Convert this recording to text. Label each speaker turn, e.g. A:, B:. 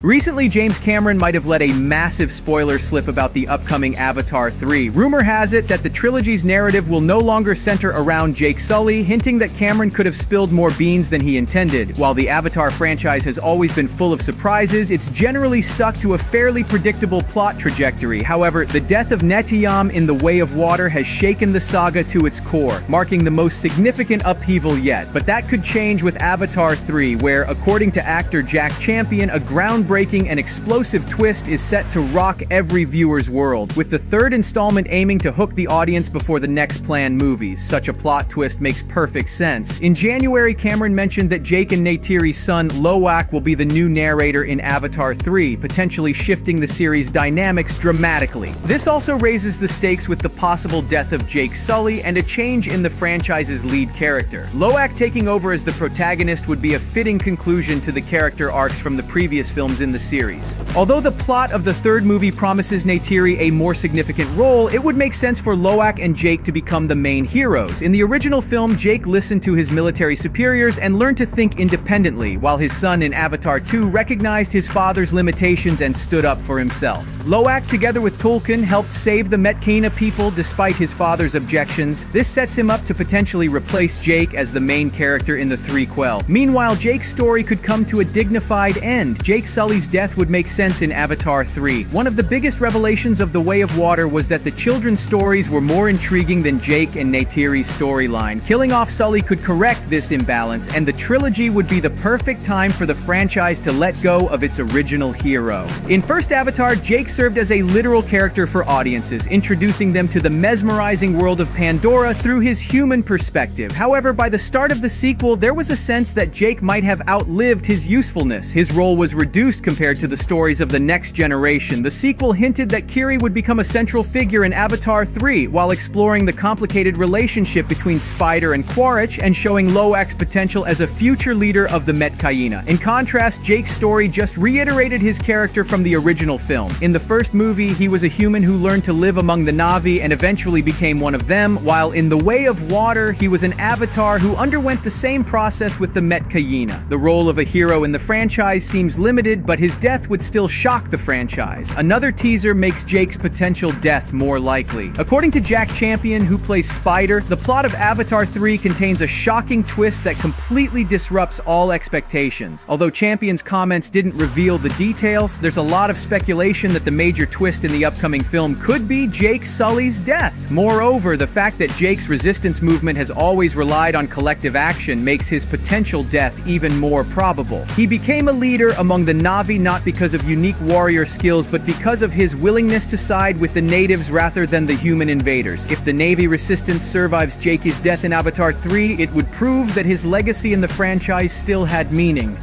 A: Recently, James Cameron might have let a massive spoiler slip about the upcoming Avatar 3. Rumor has it that the trilogy's narrative will no longer center around Jake Sully, hinting that Cameron could have spilled more beans than he intended. While the Avatar franchise has always been full of surprises, it's generally stuck to a fairly predictable plot trajectory. However, the death of Neteyam in The Way of Water has shaken the saga to its core, marking the most significant upheaval yet. But that could change with Avatar 3, where, according to actor Jack Champion, a groundbreaking and explosive twist is set to rock every viewer's world, with the third installment aiming to hook the audience before the next planned movies. Such a plot twist makes perfect sense. In January, Cameron mentioned that Jake and Neytiri's son, Lo'ak, will be the new narrator in Avatar 3, potentially shifting the series' dynamics dramatically. This also raises the stakes with the possible death of Jake Sully and a change in the franchise's lead character. Lo'ak taking over as the protagonist would be a fitting conclusion to the character arcs from the previous films in the series. Although the plot of the third movie promises Neytiri a more significant role, it would make sense for Lo'ak and Jake to become the main heroes. In the original film, Jake listened to his military superiors and learned to think independently, while his son in Avatar 2 recognized his father's limitations and stood up for himself. Lo'ak, together with Tulkun, helped save the Metkayina people despite his father's objections. This sets him up to potentially replace Jake as the main character in the threequel. Meanwhile, Jake's story could come to a dignified end. Jake Sully's death would make sense in Avatar 3. One of the biggest revelations of The Way of Water was that the children's stories were more intriguing than Jake and Neytiri's storyline. Killing off Sully could correct this imbalance, and the trilogy would be the perfect time for the franchise to let go of its original hero. In first Avatar, Jake served as a literal character for audiences, introducing them to the mesmerizing world of Pandora through his human perspective. However, by the start of the sequel, there was a sense that Jake might have outlived his usefulness. His role was reduced compared to the stories of the next generation. The sequel hinted that Kiri would become a central figure in Avatar 3, while exploring the complicated relationship between Spider and Quaritch and showing Lo'ak's potential as a future leader of the Metkayina. In contrast, Jake's story just reiterated his character from the original film. In the first movie, he was a human who learned to live among the Na'vi and eventually became one of them, while in The Way of Water, he was an avatar who underwent the same process with the Metkayina. The role of a hero in the franchise seems limited, but his death would still shock the franchise. Another teaser makes Jake's potential death more likely. According to Jack Champion, who plays Spider, the plot of Avatar 3 contains a shocking twist that completely disrupts all expectations. Although Champion's comments didn't reveal the details, there's a lot of speculation that the major twist in the upcoming film could be Jake Sully's death. Moreover, the fact that Jake's resistance movement has always relied on collective action makes his potential death even more probable. He became a leader among the Na'vi not because of unique warrior skills, but because of his willingness to side with the natives rather than the human invaders. If the Navy resistance survives Jake's death in Avatar 3, it would prove that his legacy in the franchise still had meaning.